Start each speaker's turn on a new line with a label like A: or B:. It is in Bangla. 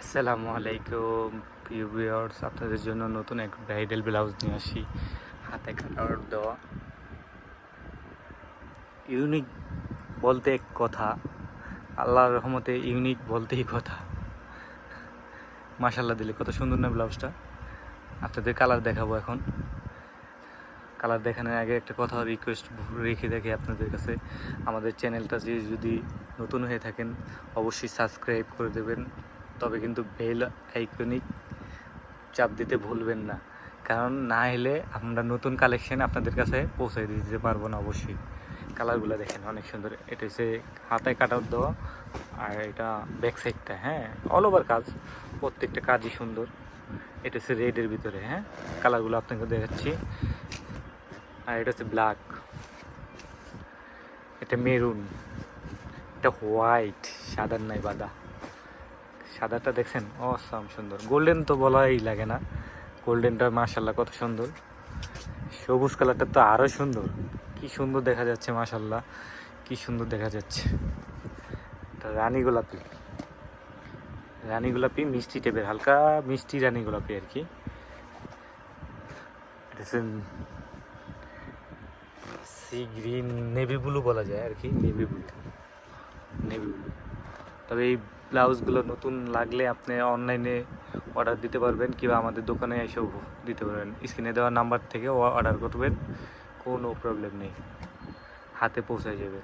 A: আসসালামু আলাইকুম প্রিয় ভিউয়ার্স, আপনাদের জন্য নতুন এক ব্রাইডাল ব্লাউজ নিয়ে আসি। হাতে কাটার দেওয়া ইউনিক বলতে এক কথা, আল্লাহর রহমতে ইউনিক বলতেই কথা। মাশাল্লাহ দিলে কত সুন্দর না ব্লাউজটা। আপনাদের কালার দেখাবো এখন। কালার দেখানোর আগে একটা কথা রিকোয়েস্ট রেখে দেখে আপনাদের কাছে, আমাদের চ্যানেলটা যদি নতুন হয়ে থাকেন অবশ্যই সাবস্ক্রাইব করে দেবেন, তবে কিন্তু বেল আইকনিক চাপ দিতে ভুলবেন না, কারণ না এলে আমরা নতুন কালেকশন আপনাদের কাছে পৌঁছে দিতে পারবো না। অবশ্যই কালারগুলো দেখেন অনেক সুন্দর। এটা হচ্ছে হাতায় কাটার দেওয়া, আর এটা ব্যাক সাইডটা, হ্যাঁ অল ওভার কাজ, প্রত্যেকটা কাজই সুন্দর। এটা হচ্ছে রেডের ভিতরে, হ্যাঁ কালারগুলো আপনাকে দেখাচ্ছি। আর এটা হচ্ছে ব্ল্যাক, এটা মেরুন, এটা হোয়াইট, সাদার নাই বাদা। সাদাটা দেখছেন অসাম সুন্দর। গোল্ডেন তো বলাই লাগে না, গোল্ডেনটা মাশাল্লাহ কত সুন্দর। সবুজ কালারটা তো আরও সুন্দর, কি সুন্দর দেখা যাচ্ছে মাশাল্লাহ, কি সুন্দর দেখা যাচ্ছে। এটা রানী গোলাপি, রানী গোলাপি মিষ্টি টাইপের, হালকা মিষ্টি রানী গোলাপি আর কি। এটা সি গ্রিন, নেভি ব্লু বলা যায় আর কি, নেভি ব্লু, নেভি ব্লু। তবে এই ব্লাউজগুলো নতুন লাগলে আপনি অনলাইনে অর্ডার দিতে পারবেন, কিংবা আমাদের দোকানে এসেও দিতে পারবেন। স্ক্রিনে দেওয়া নাম্বার থেকে অর্ডার করবেন, কোনো প্রবলেম নেই, হাতে পৌঁছে যাবে।